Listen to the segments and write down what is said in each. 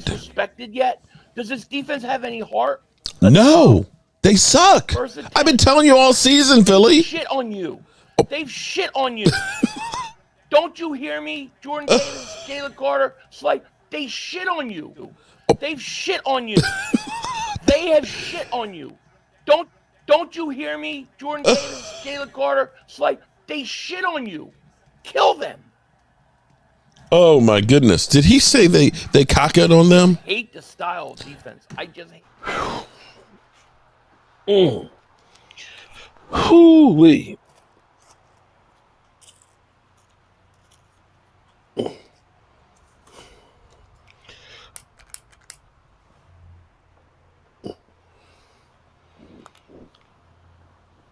disrespected yet? Does this defense have any heart? No, they suck. I've been telling you all season, Philly. Shit on you. They've shit on you. Don't you hear me? Jordan Davis, Jalen Carter, Slate, they shit on you. They've shit on you. They have shit on you. Don't you hear me? Jordan Davis, Jalen Carter, Slate, they shit on you. Kill them. Oh my goodness! Did he say they cock it on them? I hate the style of defense. I just hate. Hoo-wee.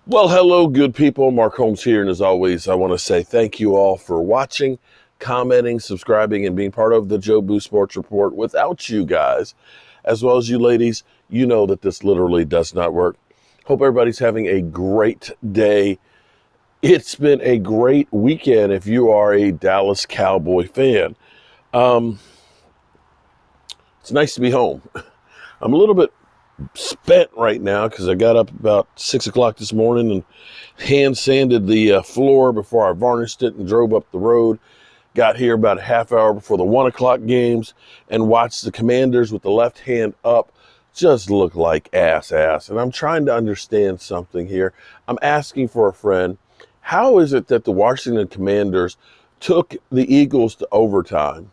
Well, hello, good people. Mark Holmes here, and as always, I want to say thank you all for watching, commenting, subscribing, and being part of the Joe Boo Sports Report. Without you guys, as well as you ladies, you know that this literally does not work. Hope everybody's having a great day. It's been a great weekend if you are a Dallas Cowboy fan. It's nice to be home. I'm a little bit spent right now because I got up about 6 o'clock this morning and hand sanded the floor before I varnished it and drove up the road. Got here about a half hour before the 1 o'clock games and watched the Commanders with the left hand up just look like ass. And I'm trying to understand something here. I'm asking for a friend. How is it that the Washington Commanders took the Eagles to overtime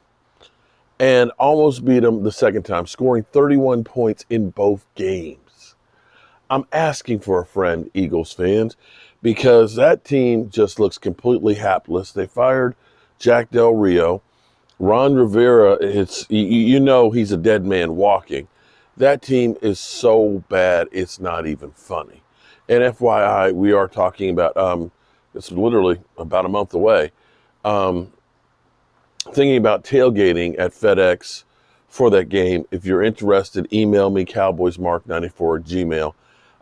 and almost beat them the second time, scoring 31 points in both games? I'm asking for a friend, Eagles fans, because that team just looks completely hapless. They fired Jack Del Rio. Ron Rivera, you know he's a dead man walking. That team is so bad, it's not even funny. And FYI, we are talking about, it's literally about a month away, thinking about tailgating at FedEx for that game. If you're interested, email me, cowboysmark94@gmail,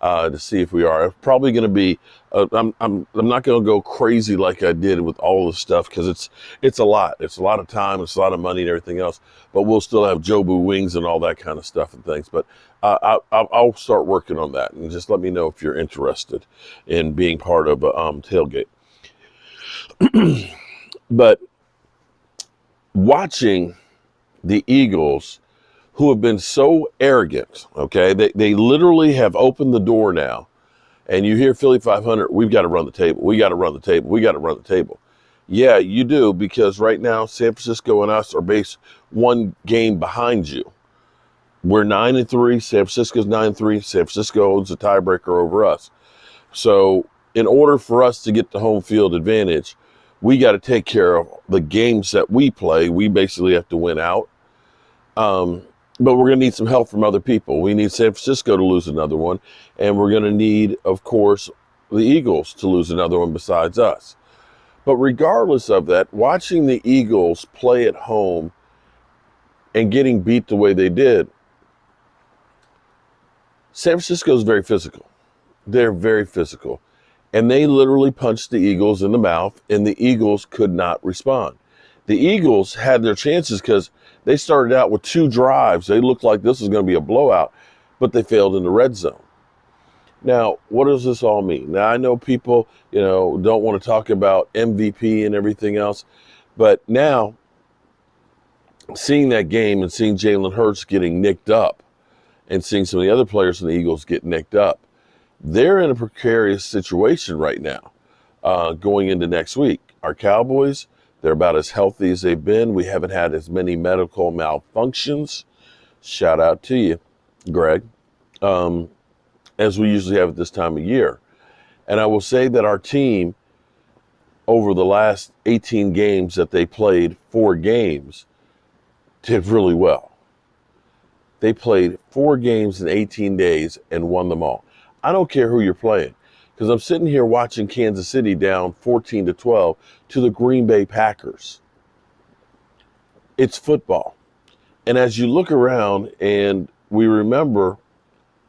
to see if we are. It's probably going to be, I'm not going to go crazy like I did with all the stuff because it's a lot. It's a lot of time, it's a lot of money and everything else. But we'll still have Jobu wings and all that kind of stuff and things. But I'll start working on that, and just let me know if you're interested in being part of a tailgate. But watching the Eagles, who have been so arrogant, okay? They literally have opened the door now. And you hear Philly 500, we've got to run the table. We got to run the table. We got to run the table. Yeah, you do, because right now San Francisco and us are based one game behind you. We're 9-3. San Francisco's 9-3. San Francisco owns a tiebreaker over us. So in order for us to get the home field advantage, we got to take care of the games that we play. We basically have to win out. But we're going to need some help from other people. We need San Francisco to lose another one. And we're going to need, of course, the Eagles to lose another one besides us. But regardless of that, watching the Eagles play at home and getting beat the way they did, San Francisco is very physical. They're very physical. And they literally punched the Eagles in the mouth, and the Eagles could not respond. The Eagles had their chances because they started out with 2 drives. They looked like this was going to be a blowout, but they failed in the red zone. Now, what does this all mean? Now, I know people, don't want to talk about MVP and everything else, but now seeing that game and seeing Jalen Hurts getting nicked up and seeing some of the other players in the Eagles get nicked up, they're in a precarious situation right now going into next week. Our Cowboys, they're about as healthy as they've been. We haven't had as many medical malfunctions. Shout out to you, Greg, as we usually have at this time of year. And I will say that our team, over the last 18 games that they played, 4 games, did really well. They played 4 games in 18 days and won them all. I don't care who you're playing, because I'm sitting here watching Kansas City down 14-12 to the Green Bay Packers. It's football. And as you look around and we remember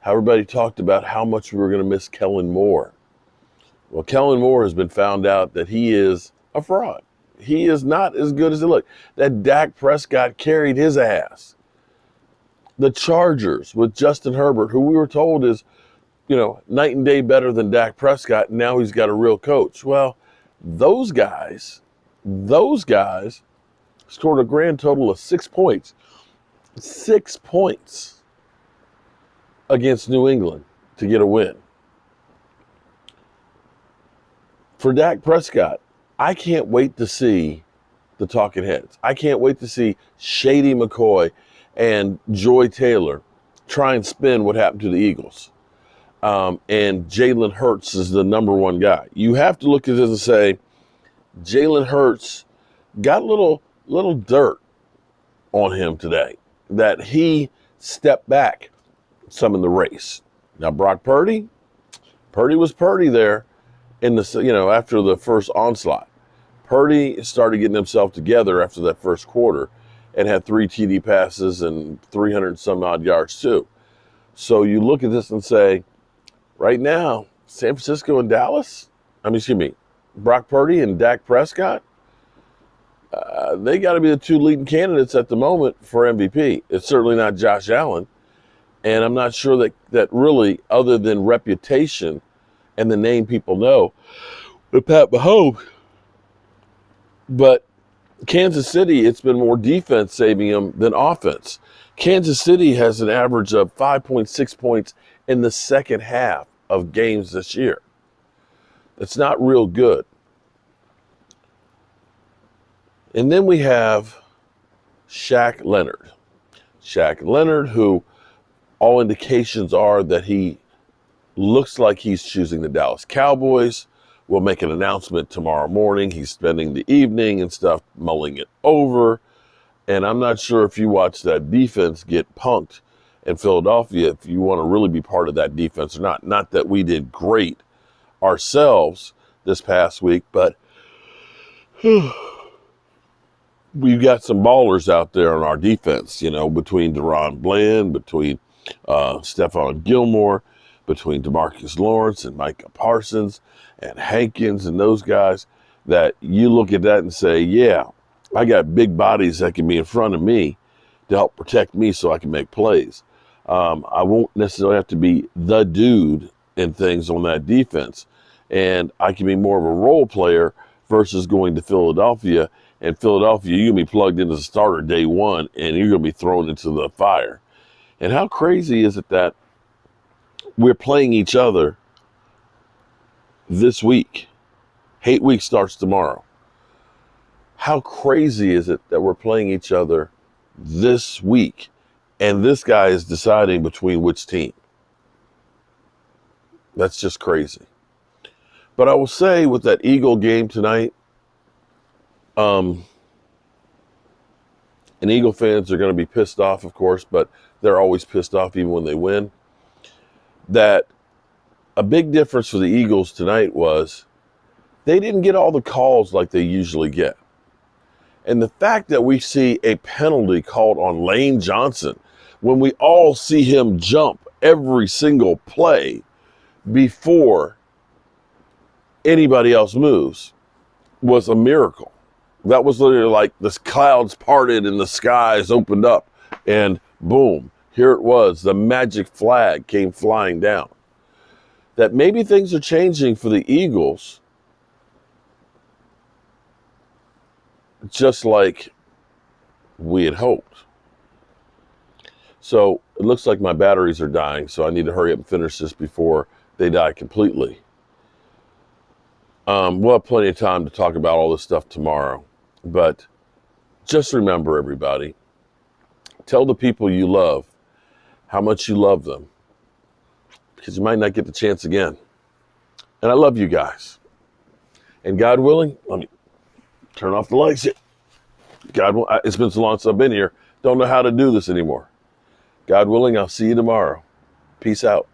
how everybody talked about how much we were going to miss Kellen Moore. Well, Kellen Moore has been found out that he is a fraud. He is not as good as he looked. That Dak Prescott carried his ass. The Chargers with Justin Herbert, who we were told is, night and day better than Dak Prescott, and now he's got a real coach. Well, those guys scored a grand total of 6 points. 6 points against New England to get a win. For Dak Prescott, I can't wait to see the talking heads. I can't wait to see Shady McCoy and Joy Taylor try and spin what happened to the Eagles. And Jalen Hurts is the number one guy. You have to look at this and say, Jalen Hurts got a little dirt on him today, that he stepped back some in the race. Now, Brock Purdy was Purdy there in the, after the first onslaught. Purdy started getting himself together after that first quarter and had 3 TD passes and 300 some odd yards too. So you look at this and say, right now, San Francisco and Dallas, Brock Purdy and Dak Prescott, they got to be the 2 leading candidates at the moment for MVP. It's certainly not Josh Allen. And I'm not sure that really, other than reputation and the name people know, with Pat Mahomes. But Kansas City, it's been more defense saving them than offense. Kansas City has an average of 5.6 points in the second half of games this year. That's not real good. And then we have Shaq Leonard. Shaq Leonard, who all indications are that he looks like he's choosing the Dallas Cowboys. We'll make an announcement tomorrow morning. He's spending the evening and stuff mulling it over. And I'm not sure if you watch that defense get punked in Philadelphia, if you want to really be part of that defense or not. Not that we did great ourselves this past week, but we've got some ballers out there on our defense, between Deron Bland, between Stephon Gilmore, between DeMarcus Lawrence and Micah Parsons and Hankins and those guys, that you look at that and say, yeah, I got big bodies that can be in front of me to help protect me so I can make plays. I won't necessarily have to be the dude in things on that defense. And I can be more of a role player versus going to Philadelphia. And Philadelphia, you're going to be plugged in as a starter day one, and you're going to be thrown into the fire. And how crazy is it that we're playing each other this week? Hate Week starts tomorrow. How crazy is it that we're playing each other this week, and this guy is deciding between which team? That's just crazy. But I will say, with that Eagle game tonight, and Eagle fans are going to be pissed off, of course, but they're always pissed off even when they win, that a big difference for the Eagles tonight was they didn't get all the calls like they usually get. And the fact that we see a penalty called on Lane Johnson when we all see him jump every single play before anybody else moves was a miracle. That was literally like the clouds parted and the skies opened up, and boom, here it was. The magic flag came flying down. That maybe things are changing for the Eagles, just like we had hoped. So it looks like my batteries are dying, so I need to hurry up and finish this before they die completely. We'll have plenty of time to talk about all this stuff tomorrow. But just remember, everybody, tell the people you love how much you love them, because you might not get the chance again. And I love you guys. And God willing, let me turn off the lights here. It's been so long since I've been here. Don't know how to do this anymore. God willing, I'll see you tomorrow. Peace out.